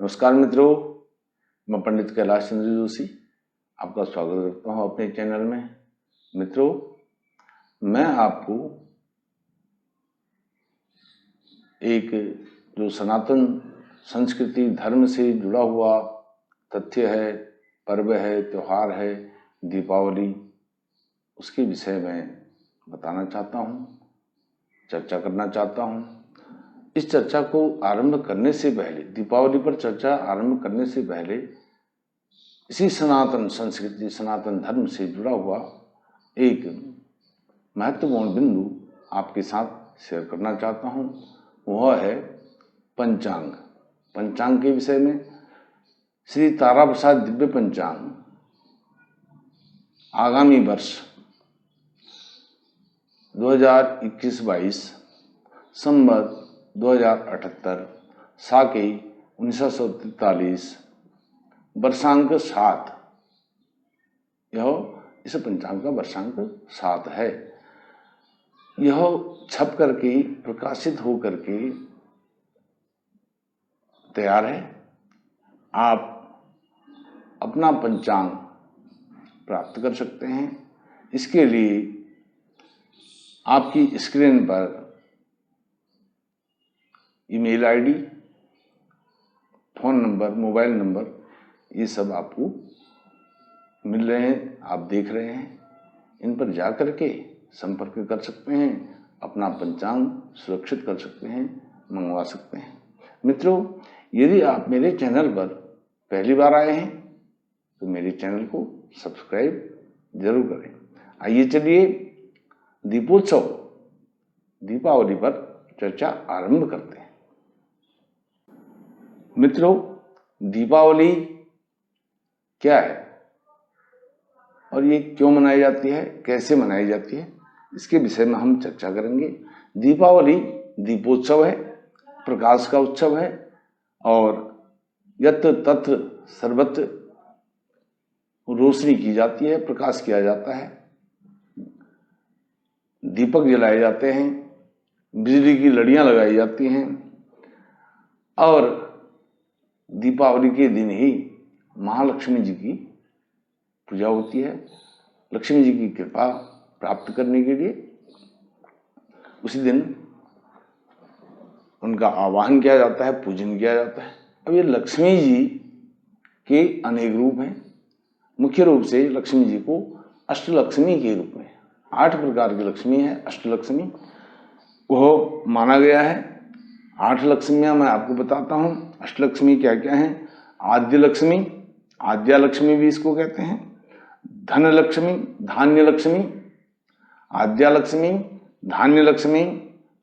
नमस्कार मित्रों, मैं पंडित कैलाश चंद्र जोशी आपका स्वागत करता हूं अपने चैनल में। मित्रों, मैं आपको एक जो सनातन संस्कृति धर्म से जुड़ा हुआ तथ्य है, पर्व है, त्योहार है, दीपावली, उसके विषय में बताना चाहता हूं, चर्चा करना चाहता हूं। इस चर्चा को आरंभ करने से पहले, दीपावली पर चर्चा आरंभ करने से पहले, इसी सनातन संस्कृति, सनातन धर्म से जुड़ा हुआ एक महत्वपूर्ण बिंदु आपके साथ शेयर करना चाहता हूं। वह है पंचांग। पंचांग के विषय में श्री तारा प्रसाद दिव्य पंचांग आगामी वर्ष 2021-22 संवत 2078 साके 1943 वर्षांक 7, यह इस पंचांग का वर्षांक 7 है। यह छप करके, प्रकाशित हो करके तैयार है। आप अपना पंचांग प्राप्त कर सकते हैं। इसके लिए आपकी स्क्रीन पर email ID, phone number, mobile number, ये सब आपको मिल रहे हैं, आप देख रहे हैं। इन पर जा करके संपर्क कर सकते हैं, अपना पंचांग सुरक्षित कर सकते हैं, मंगवा सकते हैं। मित्रों, यदि आप मेरे चैनल पर पहली बार आए हैं तो मेरे चैनल को सब्सक्राइब जरूर करें। आइए चलिए दीपोत्सव, दीपावली पर चर्चा आरंभ करते हैं। मित्रों, दीपावली क्या है और ये क्यों मनाई जाती है, कैसे मनाई जाती है, इसके विषय में हम चर्चा करेंगे। दीपावली दीपोत्सव है, प्रकाश का उत्सव है और यत्र तत्र सर्वत्र रोशनी की जाती है, प्रकाश किया जाता है, दीपक जलाए जाते हैं, बिजली की लड़ियां लगाई जाती हैं और दीपावली के दिन ही महालक्ष्मी जी की पूजा होती है। लक्ष्मी जी की कृपा प्राप्त करने के लिए उसी दिन उनका आवाहन किया जाता है, पूजन किया जाता है। अब ये लक्ष्मी जी के अनेक रूप हैं। मुख्य रूप से लक्ष्मी जी को अष्टलक्ष्मी के रूप में, 8 प्रकार की लक्ष्मी है अष्टलक्ष्मी, वह माना गया है। 8 लक्ष्मियां मैं आपको बताता हूं। अष्टलक्ष्मी क्या क्या है? आद्य लक्ष्मी, आद्या लक्ष्मी भी इसको कहते हैं, धन लक्ष्मी, धान्य लक्ष्मी, आद्या लक्ष्मी, धान्य लक्ष्मी,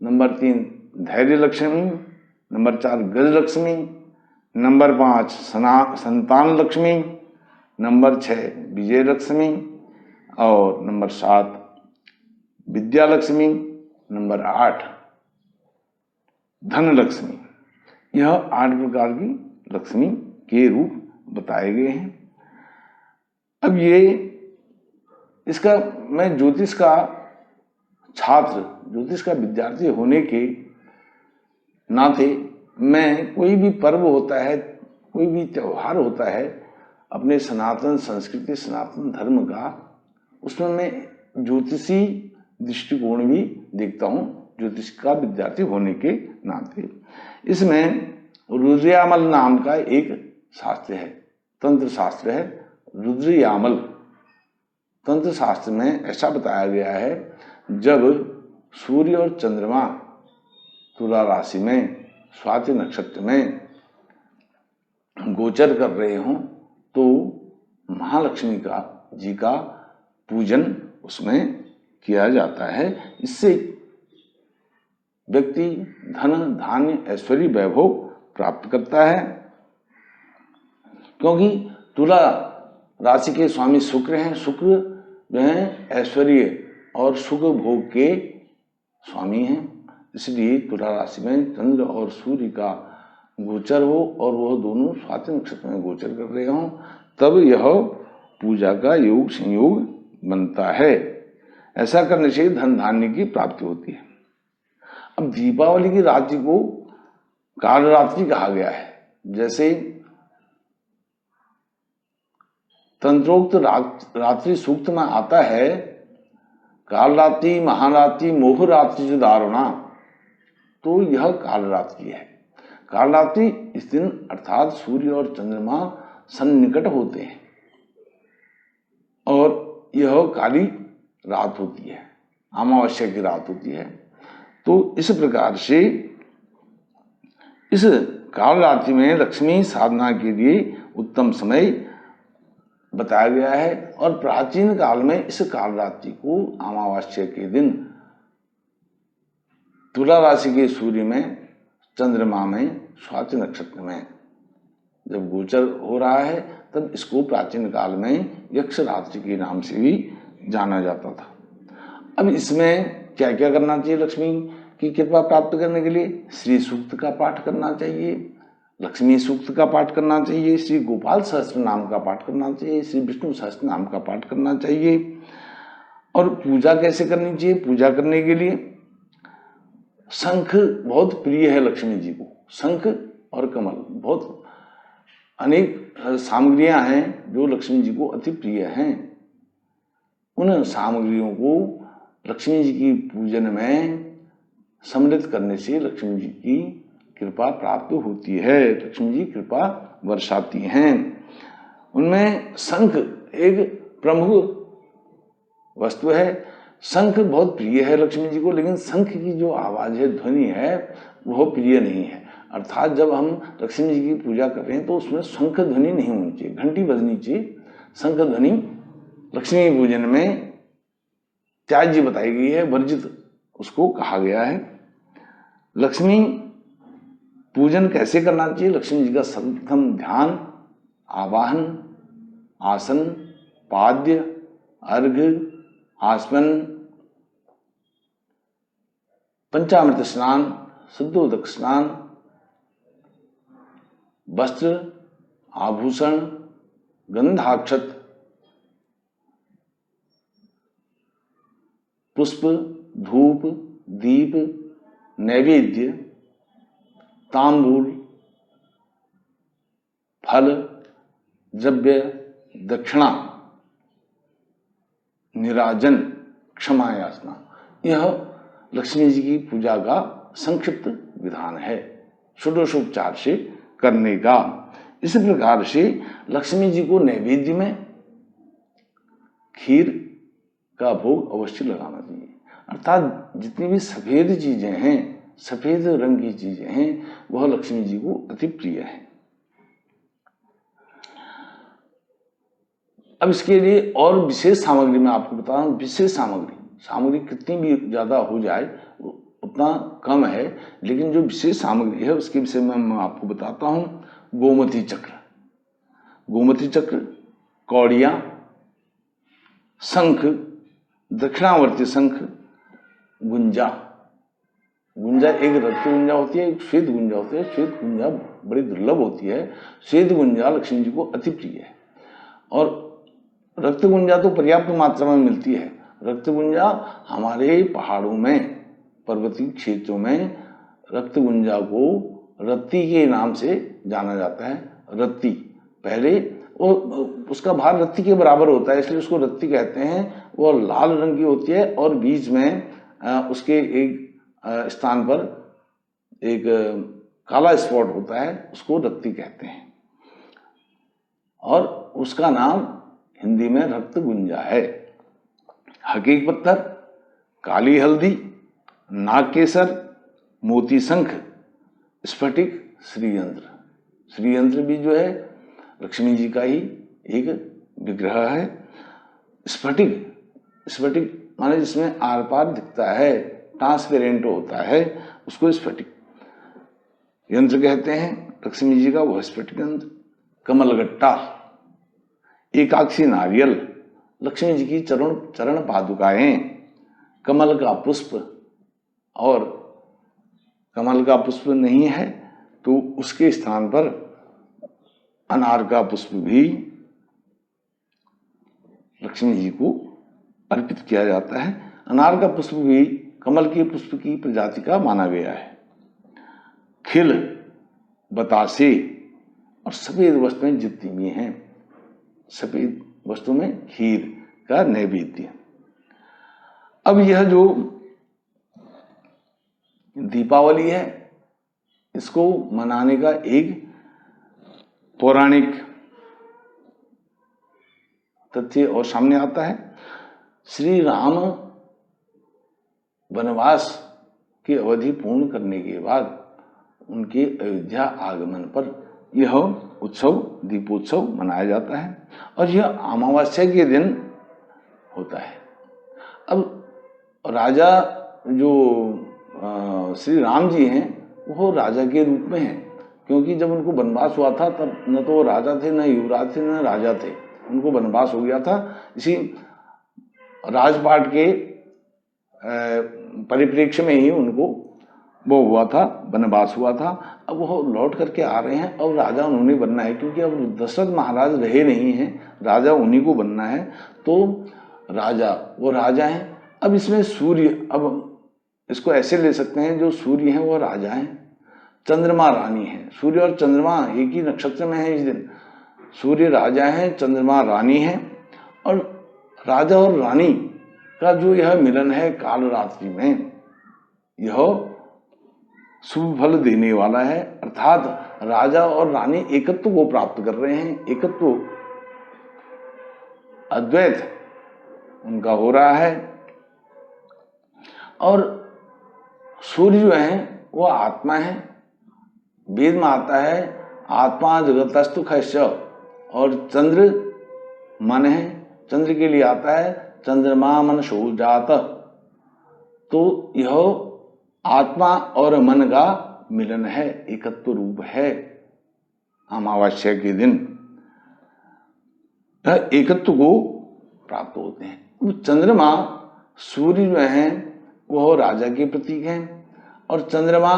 नंबर 3 धैर्य लक्ष्मी, नंबर 4 गज लक्ष्मी, नंबर 5 संतान लक्ष्मी, नंबर 6 विजय लक्ष्मी और नंबर 7 विद्या लक्ष्मी, नंबर 8 धन लक्ष्मी। यह 8 प्रकार की लक्ष्मी के रूप बताए गए हैं। अब ये इसका, मैं ज्योतिष का छात्र, ज्योतिष का विद्यार्थी होने के नाते मैं कोई भी पर्व होता है, कोई भी त्योहार होता है अपने सनातन संस्कृति, सनातन धर्म का, उसमें मैं ज्योतिषी दृष्टिकोण भी देखता हूं, ज्योतिष का विद्यार्थी होने के नाते। इसमें रुद्रयामल नाम का एक शास्त्र है, तंत्र शास्त्र है रुद्रयामल। तंत्र शास्त्र में ऐसा बताया गया है, जब सूर्य और चंद्रमा तुला राशि में स्वाति नक्षत्र में गोचर कर रहे हों तो महालक्ष्मी जी का पूजन उसमें किया जाता है। इससे व्यक्ति धन, धान्य, ऐश्वर्य, वैभव प्राप्त करता है। क्योंकि तुला राशि के स्वामी शुक्र हैं। शुक्र जो है ऐश्वर्य और सुख भोग के स्वामी हैं। इसलिए तुला राशि में चंद्र और सूर्य का गोचर हो और वह दोनों स्वाति नक्षत्र में गोचर कर रहे हों, तब यह पूजा का योग संयोग बनता है। ऐसा करने से धन धान्य की प्राप्ति होती है। अब दीपावली की रात्रि को कालरात्रि कहा गया है। जैसे तंत्रोक्त रात्रि सूक्त में आता है, काल रात्रि महारात्रि मोह रात्रि जो दारुणा, तो यह काल रात्रि है। काल रात्रि इस दिन अर्थात सूर्य और चंद्रमा सन्निकट होते हैं और यह काली रात होती है, अमावस्या की रात होती है। तो इस प्रकार से इस काल रात्रि में लक्ष्मी साधना के लिए उत्तम समय बताया गया है और प्राचीन काल में इस काल रात्रि को अमावस्या के दिन तुला राशि के सूर्य में, चंद्रमा में, स्वाति नक्षत्र में जब गोचर हो रहा है तब इसको प्राचीन काल में यक्ष रात्रि के नाम से भी जाना जाता था। अब इसमें क्या क्या करना चाहिए? लक्ष्मी की कृपा प्राप्त करने के लिए श्री सूक्त का पाठ करना चाहिए, लक्ष्मी सूक्त का पाठ करना चाहिए, श्री गोपाल सहस्त्र नाम का पाठ करना चाहिए, श्री विष्णु सहस्त्र नाम का पाठ करना चाहिए। और पूजा कैसे करनी चाहिए? पूजा करने के लिए शंख बहुत प्रिय है लक्ष्मी जी को। शंख और कमल बहुत अनेक सामग्रियां हैं जो लक्ष्मी जी को अति प्रिय हैं। उन सामग्रियों को लक्ष्मी जी की पूजन में सम्मिलित करने से लक्ष्मी जी की कृपा प्राप्त होती है, लक्ष्मी जी कृपा वर्षाती हैं। उनमें शंख एक प्रमुख वस्तु है। शंख बहुत प्रिय है लक्ष्मी जी को, लेकिन शंख की जो आवाज है, ध्वनि है, वह प्रिय नहीं है। अर्थात जब हम लक्ष्मी जी की पूजा कर रहे हैं तो उसमें शंख ध्वनि नहीं होनी चाहिए, घंटी बजनी चाहिए। शंख ध्वनि लक्ष्मी पूजन में त्याज्य बताई गई है, वर्जित उसको कहा गया है। लक्ष्मी पूजन कैसे करना चाहिए? लक्ष्मी जी का सर्वप्रथम ध्यान, आवाहन, आसन, पाद्य, अर्घ्य, आसमन, पंचामृत स्नान, शुद्धोदक स्नान, वस्त्र, आभूषण, गंधाक्षत, पुष्प, धूप, दीप, नैवेद्य, तांबूल, फल, द्रव्य, दक्षिणा, निराजन, क्षमा याचना, यह लक्ष्मी जी की पूजा का संक्षिप्त विधान है षोडशोपचार से करने का। इस प्रकार से लक्ष्मी जी को नैवेद्य में खीर का भोग अवश्य लगाना चाहिए। अर्थात जितनी भी सफेद चीजें हैं, सफेद रंग की चीजें हैं, वह लक्ष्मी जी को अति प्रिय है। अब इसके लिए और विशेष सामग्री मैं आपको बता रहा हूं। विशेष सामग्री कितनी भी ज्यादा हो जाए उतना कम है, लेकिन जो विशेष सामग्री है उसके विषय में मैं आपको बताता हूं। गोमती चक्र, कौड़ियां, शंख, दक्षिणावर्ती शंख, गुंजा एक रक्त गुंजा होती है, एक श्वेत गुंजा होती है। श्वेत गुंजा बड़ी दुर्लभ होती है। श्वेत गुंजा लक्ष्मी जी को अति प्रिय है और रक्त गुंजा तो पर्याप्त मात्रा में मिलती है। रक्त गुंजा हमारे पहाड़ों में, पर्वतीय क्षेत्रों में रक्त गुंजा को रत्ती के नाम से जाना जाता है। रत्ती पहले उसका भार रत्ती के बराबर होता है, इसलिए उसको रत्ती कहते हैं। वो लाल रंग की होती है और बीच में उसके एक स्थान पर एक काला स्पॉट होता है, उसको रत्ती कहते हैं और उसका नाम हिंदी में रक्त गुंजा है। हकीक पत्थर, काली हल्दी, नाग केसर, मोती शंख, स्फटिक, श्रीयंत्र भी जो है लक्ष्मी जी का ही एक विग्रह है। स्फटिक माने जिसमें आर पार दिखता है, ट्रांसपेरेंट होता है, उसको स्फटिक यंत्र कहते हैं। लक्ष्मी जी का वह स्फटिक यंत्र। कमलगट्टा, एकाक्षी नारियल, लक्ष्मी जी की चरण पादुकाएं, कमल का पुष्प, और कमल का पुष्प नहीं है तो उसके स्थान पर अनार का पुष्प भी लक्ष्मी जी को अर्पित किया जाता है। अनार का पुष्प भी कमल के पुष्प की प्रजाति का माना गया है। खिल, बतासे और सफेद वस्तुएं जितनी भी हैं, सफेद वस्तु में खीर का नैवेद्य। अब यह जो दीपावली है, इसको मनाने का एक पौराणिक तथ्य और सामने आता है। श्री राम वनवास की अवधि पूर्ण करने के बाद उनके अयोध्या आगमन पर यह उत्सव, दीपोत्सव मनाया जाता है और यह अमावस्या के दिन होता है। अब राजा जो श्री राम जी हैं वो राजा के रूप में हैं, क्योंकि जब उनको वनवास हुआ था तब न तो वो राजा थे, न युवराज थे, न राजा थे, उनको वनवास हो गया था। इसी राजपाट के परिप्रेक्ष्य में ही उनको वो हुआ था, वनवास हुआ था। अब वो लौट करके आ रहे हैं, अब राजा उन्होंने बनना है, क्योंकि अब दशरथ महाराज रहे नहीं हैं, राजा उन्हीं को बनना है। तो राजा वो राजा हैं। अब इसमें सूर्य, अब इसको ऐसे ले सकते हैं, जो सूर्य हैं वो राजा हैं, चंद्रमा रानी है। सूर्य और चंद्रमा एक ही नक्षत्र में है इस दिन। सूर्य राजा है, चंद्रमा रानी है, और राजा और रानी का जो यह मिलन है काल रात्रि में, यह शुभ फल देने वाला है। अर्थात राजा और रानी एकत्व को प्राप्त कर रहे हैं, एकत्व, अद्वैत उनका हो रहा है। और सूर्य जो है वो आत्मा है। वेद में आता है आत्मा जगतस्तु खस्य, और चंद्र मन है, चंद्र के लिए आता है चंद्रमा मन सो जात। तो यह आत्मा और मन का मिलन है, एकत्व रूप है अमावस्या के दिन, एकत्व को प्राप्त होते हैं। चंद्रमा, सूर्य जो है वह राजा के प्रतीक हैं, और चंद्रमा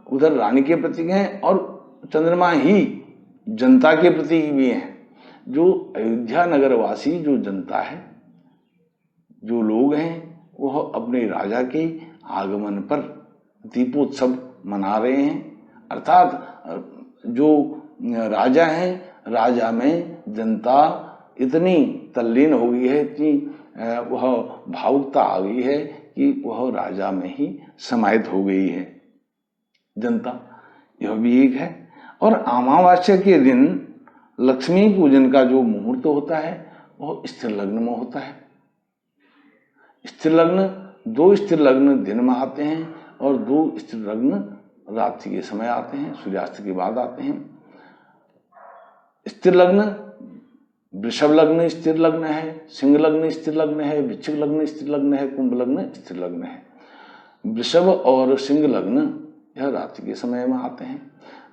उधर रानी के प्रतीक हैं, और चंद्रमा ही जनता के प्रतीक भी हैं। जो अयोध्या नगरवासी जो जनता है, जो लोग हैं, वह अपने राजा के आगमन पर दीपोत्सव मना रहे हैं। अर्थात जो राजा हैं, राजा में जनता इतनी तल्लीन हो गई है कि वह भावुकता आ गई है कि वह राजा में ही समाहित हो गई है जनता। यह भी एक है। और अमावस्या के दिन लक्ष्मी पूजन का जो मुहूर्त होता है वह स्थिर लग्न में होता है। स्थिर लग्न, 2 स्थिर लग्न दिन में आते हैं और 2 स्थिर लग्न रात्रि के समय आते हैं, सूर्यास्त के बाद आते हैं। स्थिर लग्न, वृषभ लग्न स्थिर लग्न है, सिंह लग्न स्थिर लग्न है, वृश्चिक लग्न स्थिर लग्न है, कुंभ लग्न स्थिर लग्न है। वृषभ और सिंह लग्न यह रात्रि के समय में आते हैं।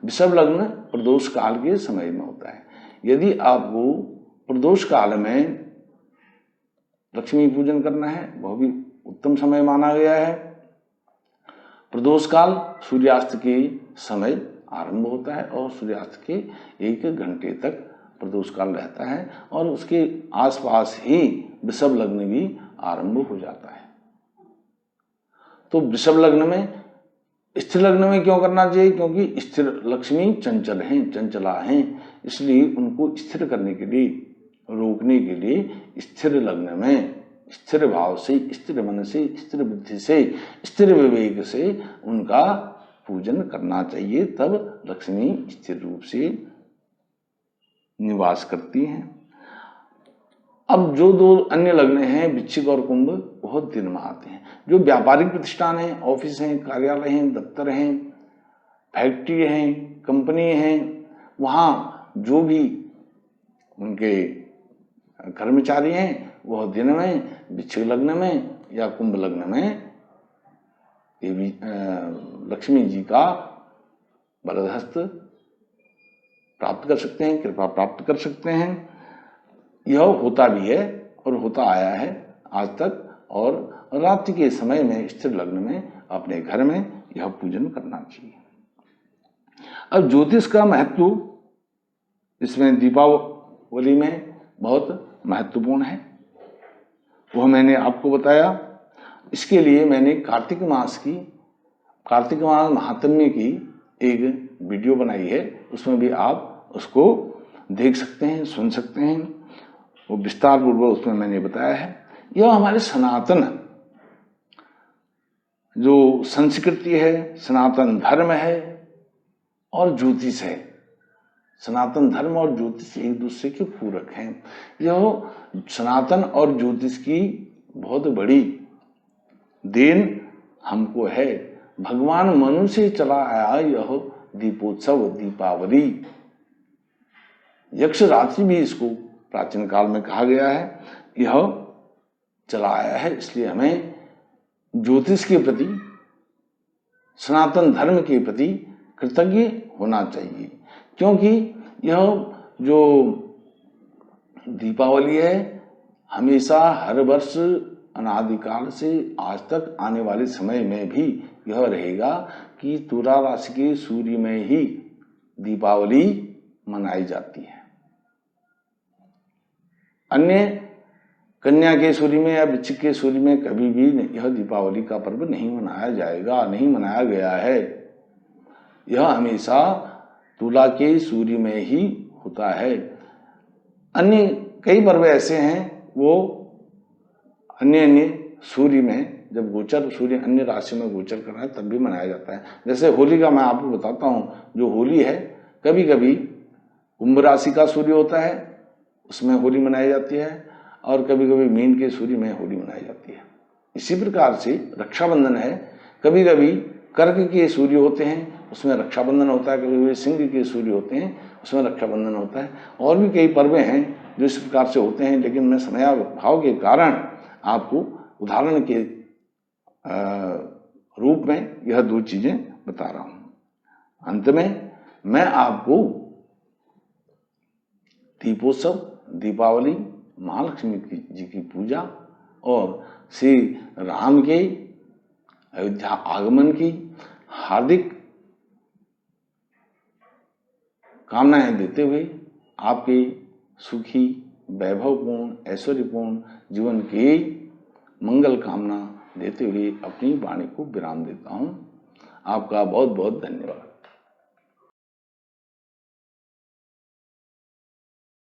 वृषभ लग्न प्रदोष काल के समय में होता है। यदि आपको प्रदोष काल में लक्ष्मी पूजन करना है, वह भी उत्तम समय माना गया है। प्रदोष काल सूर्यास्त के समय आरंभ होता है और सूर्यास्त के 1 घंटे तक प्रदोष काल रहता है, और उसके आसपास ही वृषभ लग्न भी आरंभ हो जाता है। तो वृषभ लग्न में, स्थिर लग्न में क्यों करना चाहिए? क्योंकि स्थिर लक्ष्मी चंचल हैं, चंचला हैं, इसलिए उनको स्थिर करने के लिए, रोकने के लिए स्थिर लग्न में स्थिर भाव से, स्थिर मन से, स्थिर बुद्धि से, स्थिर विवेक से उनका पूजन करना चाहिए। तब लक्ष्मी स्थिर रूप से निवास करती हैं। अब जो 2 अन्य लग्न हैं, वृश्चिक और कुंभ, वह दिन में आते हैं। जो व्यापारिक प्रतिष्ठान हैं, ऑफिस हैं, कार्यालय हैं, दफ्तर हैं, फैक्ट्री हैं, कंपनी हैं, वहाँ जो भी उनके कर्मचारी हैं वह दिन में वृश्चिक लग्न में या कुंभ लग्न में देवी लक्ष्मी जी का वरदहस्त प्राप्त कर सकते हैं, कृपा प्राप्त कर सकते हैं। यह होता भी है और होता आया है आज तक। और रात्रि के समय में स्थिर लग्न में अपने घर में यह पूजन करना चाहिए। अब ज्योतिष का महत्व इसमें दीपावली में बहुत महत्वपूर्ण है, वह मैंने आपको बताया। इसके लिए मैंने कार्तिक मास महात्म्य की एक वीडियो बनाई है, उसमें भी आप उसको देख सकते हैं, सुन सकते हैं। वो विस्तार पूर्वक उसमें मैंने बताया है। यह हमारे सनातन जो संस्कृति है, सनातन धर्म है और ज्योतिष है। सनातन धर्म और ज्योतिष एक दूसरे के पूरक हैं। यह सनातन और ज्योतिष की बहुत बड़ी देन हमको है। भगवान मनु से चला आया यह दीपोत्सव, दीपावली। यक्ष रात्रि भी इसको प्राचीन काल में कहा गया है। यह चला आया है, इसलिए हमें ज्योतिष के प्रति, सनातन धर्म के प्रति कृतज्ञ होना चाहिए, क्योंकि यह जो दीपावली है हमेशा हर वर्ष अनादिकाल से आज तक आने वाले समय में भी यह रहेगा कि तुला राशि के सूर्य में ही दीपावली मनाई जाती है। अन्य कन्या के सूर्य में या वृश्चिक के सूर्य में कभी भी यह दीपावली का पर्व नहीं मनाया जाएगा, नहीं मनाया गया है। यह हमेशा तुला के सूर्य में ही होता है। अन्य कई पर्व ऐसे हैं वो अन्य सूर्य में, जब गोचर सूर्य अन्य राशि में गोचर कर रहा है तब भी मनाया जाता है। जैसे होली का मैं आपको बताता हूँ। जो होली है, कभी कभी कुंभ राशि का सूर्य होता है, उसमें होली मनाई जाती है, और कभी कभी मीन के सूर्य में होली मनाई जाती है। इसी प्रकार से रक्षाबंधन है, कभी कभी कर्क के सूर्य होते हैं उसमें रक्षाबंधन होता है, कभी कभी सिंह के सूर्य होते हैं उसमें रक्षाबंधन होता है। और भी कई पर्व हैं जो इस प्रकार से होते हैं, लेकिन मैं समयाभाव के कारण आपको उदाहरण के रूप में यह दो चीजें बता रहा हूं। अंत में मैं आपको दीपोत्सव, दीपावली, महालक्ष्मी जी की पूजा और श्री राम के अयोध्या आगमन की हार्दिक कामनाएं देते हुए आपके सुखी, वैभवपूर्ण, ऐश्वर्यपूर्ण जीवन की मंगल कामना देते हुए अपनी वाणी को विराम देता हूं। आपका बहुत बहुत धन्यवाद।